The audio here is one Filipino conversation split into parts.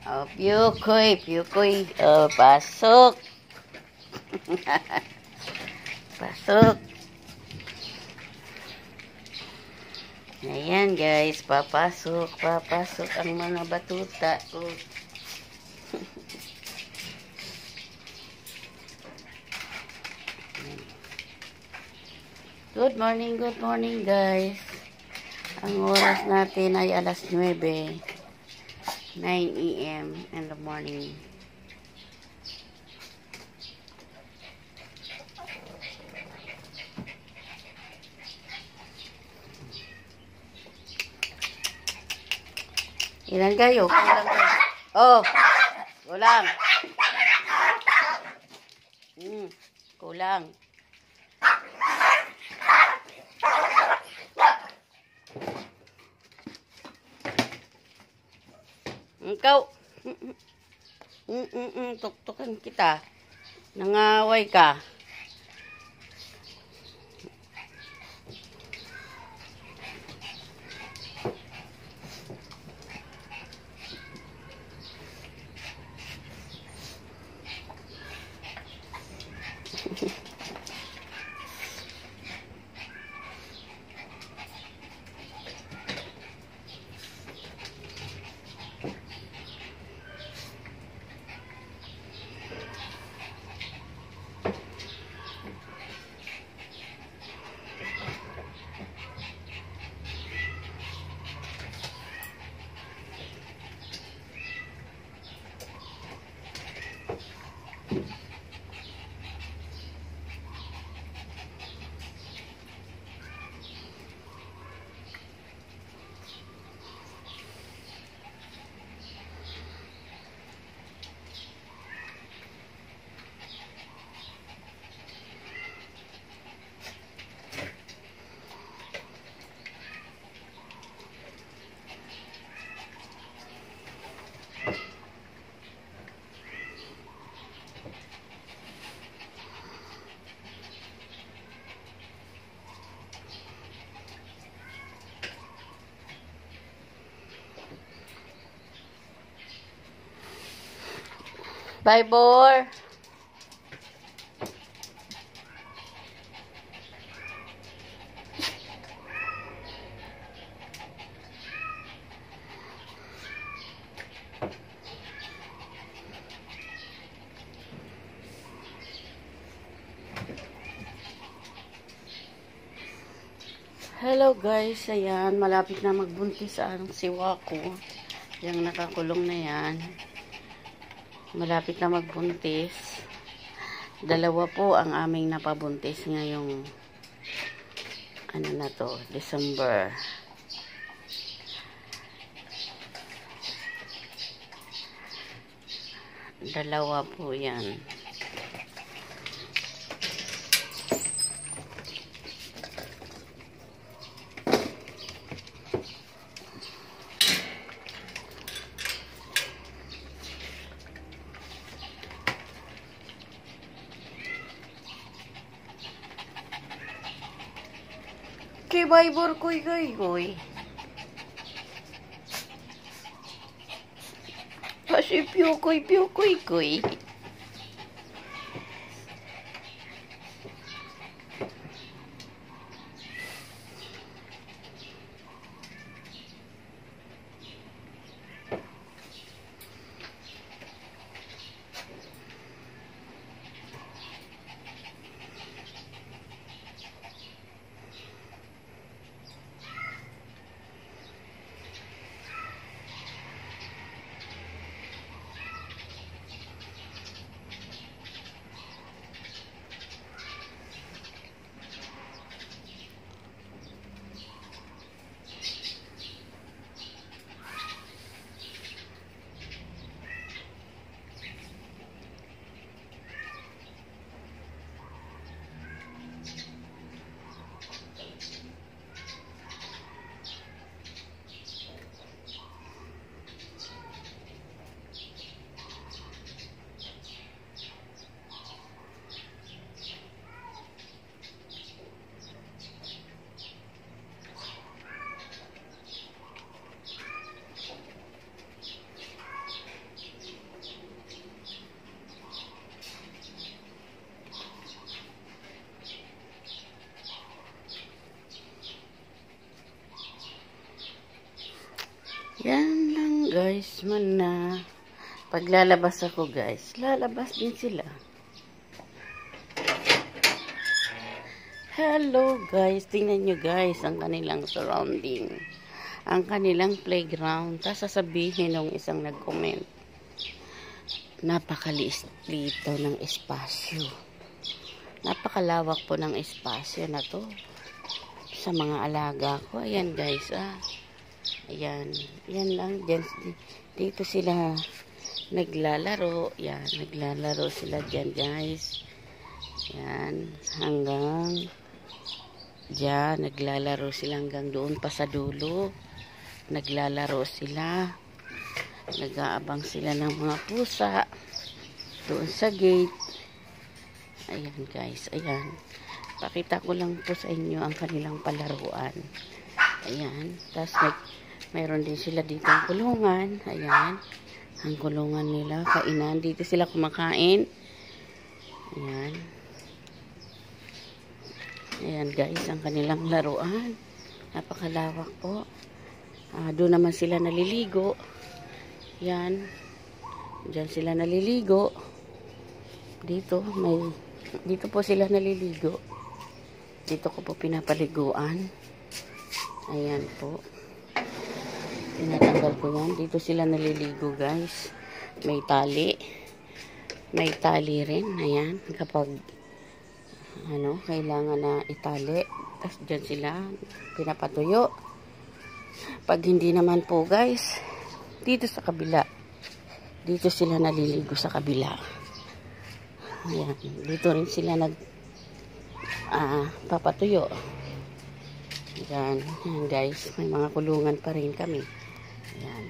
Oh, Piyukoy. Oh, pasok. Pasok. Ayan guys, papasok ang mga batuta ko. Good morning guys. Ang oras natin ay alas 9 a.m. in the morning. Ilan kayo? Kulang kayo. Oh, kulang. Kulang. Ikaw. Tuktukan kita. Nangaway ka. Bye, Bor. Hello guys, ayan, malapit na magbuntis ang siwa ko. Yung nakakulong na yan. Malapit na magbuntis. Dalawa po ang aming napabuntis ngayong ano na to, December. Dalawa po yan. Kay Bor koy. Kasi Piyukoy. guys, na paglalabas ako guys, lalabas din sila. Hello guys, tingnan nyo guys ang kanilang surrounding, ang kanilang playground. Tapos sasabihin ng isang nag-comment, napakaliit dito ng espasyo, napakalawak po ng espasyo na to sa mga alaga ko. Ayan guys, ayan, yan lang, dito sila naglalaro. Yan, naglalaro sila dyan guys. Yan, hanggang dyan, naglalaro sila hanggang doon pa sa dulo. Naglalaro sila. Nag-aabang sila ng mga pusa doon sa gate. Ayan guys, ayan. Pakita ko lang po sa inyo ang kanilang palaruan. Ayan, tapos mayroon din sila dito ang kulungan. Ayan, ang kulungan nila, kainan. Dito sila kumakain. Ayan. Ayan guys, ang kanilang laruan. Napakalawak po. Doon naman sila naliligo. Yan. Diyan sila naliligo. Dito po sila naliligo. Dito ko po pinapaliguan. Ayan po. Tinatanggal ko yan. Dito sila naliligo guys. May tali. May tali rin. Ayan. Kapag kailangan na itali. Tapos dyan sila pinapatuyo. Pag hindi naman po guys, dito sa kabila. Dito sila naliligo sa kabila. Ayan. Dito rin sila papatuyo. Ayan. Ayan guys. May mga kulungan pa rin kami. Ayan.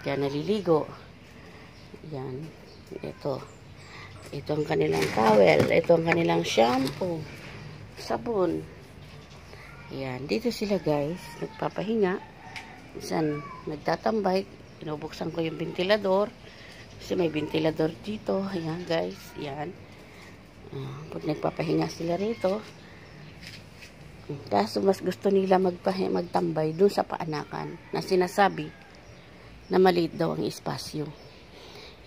Diyan naliligo. Ayan. Ito ang kanilang towel. Ito ang kanilang shampoo. Sabon. Ayan. Dito sila guys. Nagpapahinga. Minsan nagtatambay. Pinubuksan ko yung ventilador. Kasi may ventilador dito. Ayan guys. Ayan. Pag nagpapahinga sila rito. Kaso mas gusto nila magtambay doon sa paanakan. Na sinasabi na maliit daw ang espasyo.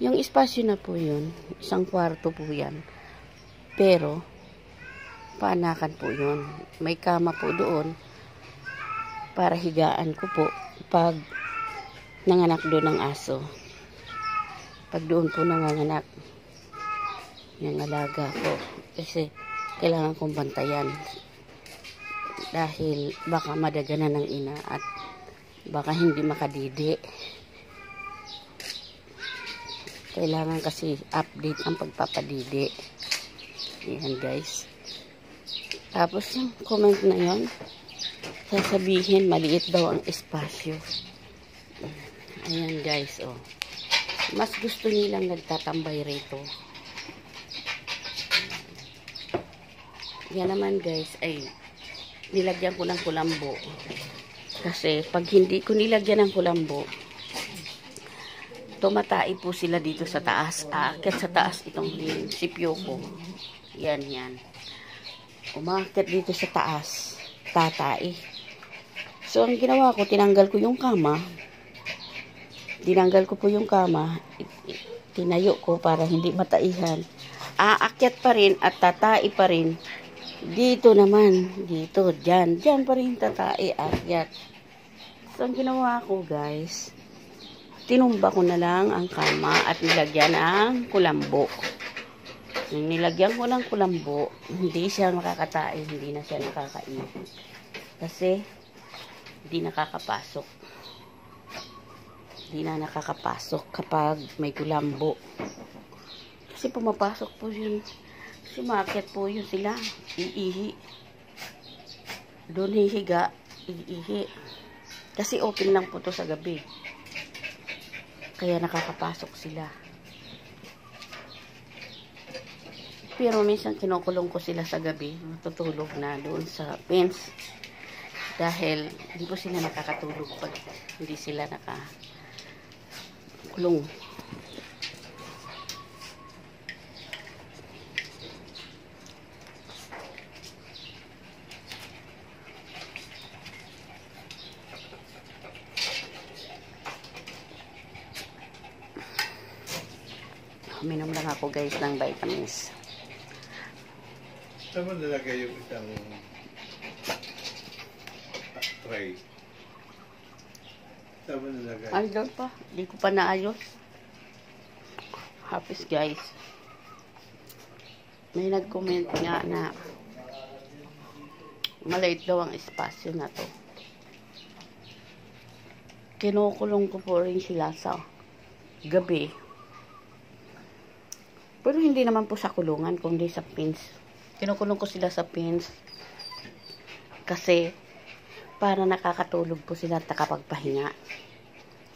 Yung espasyo na po yun, isang kwarto po yan. Pero, paanakan po yun. May kama po doon para higaan ko po pag nanganak doon ng aso. Pag doon po nanganganak yung alaga ko. Kasi, kailangan kong bantayan. Dahil baka madaganan ng ina at baka hindi makadidi. Kailangan kasi update ang pagpapadidi. Ayan guys. Tapos yung comment na yon, sasabihin maliit daw ang espasyo. Ayan guys, mas gusto nilang nagtatambay rito. Yan naman guys, ay nilagyan ko ng kulambo. Kasi pag hindi ko nilagyan ng kulambo, tumatai po sila dito sa taas. Aakyat sa taas itong sipyo ko. Yan, yan. Umakyat dito sa taas. Tatai. So, ang ginawa ko, tinanggal ko yung kama. Tinanggal ko po yung kama. Tinayo ko para hindi mataihan. Aakyat pa rin at tatai pa rin. Dito naman. Dito. Dyan. Dyan pa rin tatai. Aakyat. So, ang ginawa ko, guys, tinumba ko na lang ang kama at nilagyan ng kulambo. Nung nilagyan ko ng kulambo, hindi siya makakatain, hindi na siya nakakain. Kasi, hindi nakakapasok. Hindi na nakakapasok kapag may kulambo. Kasi pumapasok po yun. Kasi maakyat po yun sila. Iihi. Doon hihiga. Iihi. Kasi open lang po to sa gabi. Kaya nakakapasok sila. Pero minsan kinukulong ko sila sa gabi. Matutulog na doon sa fence. Dahil hindi po sila nakakatulog pag hindi sila nakakulong. Minom lang ako guys ng vitamins. Saan mo nalagay yung isang tray? Saan mo nalagay? Andun pa. Hindi ko pa naayos. Hafiz guys. May nag-comment nga na maliit daw ang espasyo na to. Kinukulong ko po rin sila sa gabi. Pero hindi naman po sa kulungan, kundi sa pins. Kinukulong ko sila sa pins kasi para nakakatulog po sila at nakapagpahinga.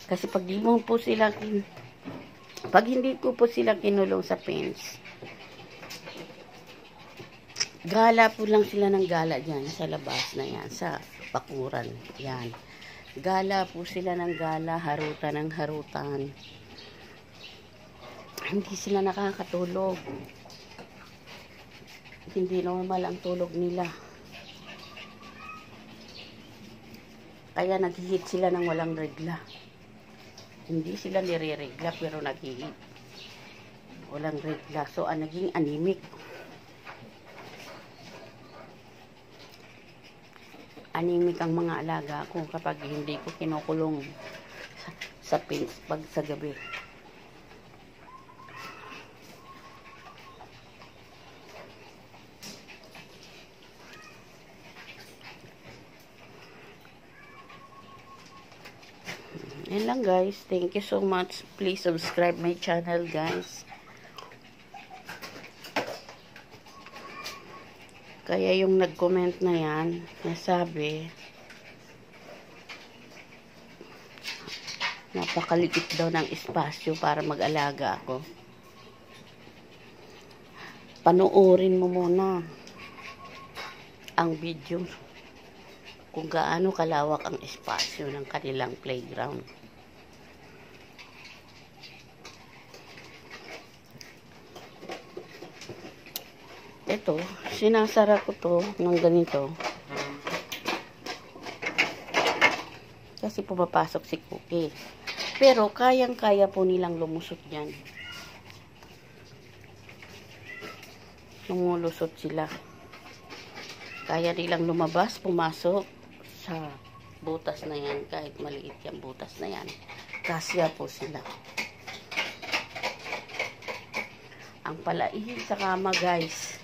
Kasi pag hindi ko po sila kinulong sa pins, gala po lang sila ng gala dyan sa labas na yan, sa bakuran. Yan. Gala po sila ng gala, harutan ng harutan. Hindi sila nakakatulog. Hindi normal ang tulog nila. Kaya naghihit sila ng walang regla. Hindi sila nire-regla pero naghihit. Walang regla. So, naging anemic. Anemic ang mga alaga ko kapag hindi ko kinukulong sa pins pag sa gabi. Yan lang guys. Thank you so much. Please subscribe my channel guys. Kaya yung nag-comment na yan, nasabi, napakaliit daw ng espasyo para mag-alaga ako. Panuorin mo muna ang video kung gaano kalawak ang espasyo ng kanilang playground. Ito, sinasara ko to ng ganito. Kasi pumapasok si Cookie. Pero kayang-kaya po nilang lumusot dyan. Lumulusot sila. Kaya nilang lumabas, pumasok sa butas na yan. Kahit maliit yung butas na yan. Kasya po sila. Ang palaihin sa kama guys.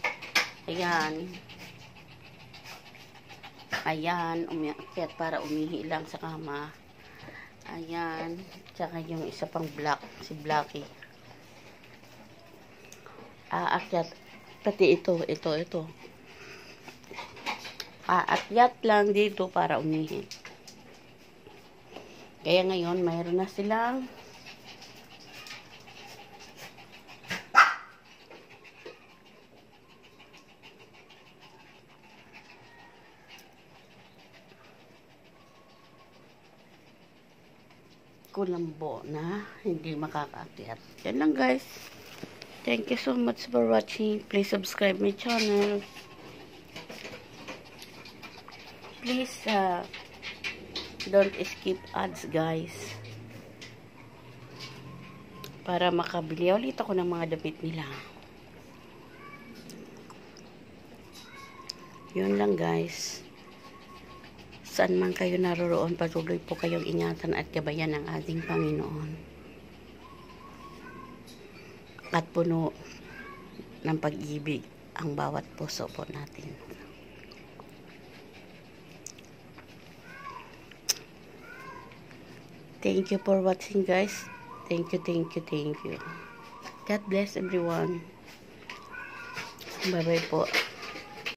Ayan. Ayan, umiakyat para umihi lang sa kama. Ayan. Tsaka yung isa pang black, si Blackie. Aakyat. Pati ito. Aakyat lang dito para umihi. Kaya ngayon, mayroon na silang kulambo na hindi makakaakyat. Yan lang guys. Thank you so much for watching. Please subscribe my channel. Please don't skip ads guys. Para makabili ulit ako ng mga damit nila. Yun lang guys. Saan man kayo naroroon, patuloy po kayong ingatan at gabayan ng ating Panginoon. At puno ng pag-ibig ang bawat puso po natin. Thank you for watching guys. Thank you. God bless everyone. Bye-bye po.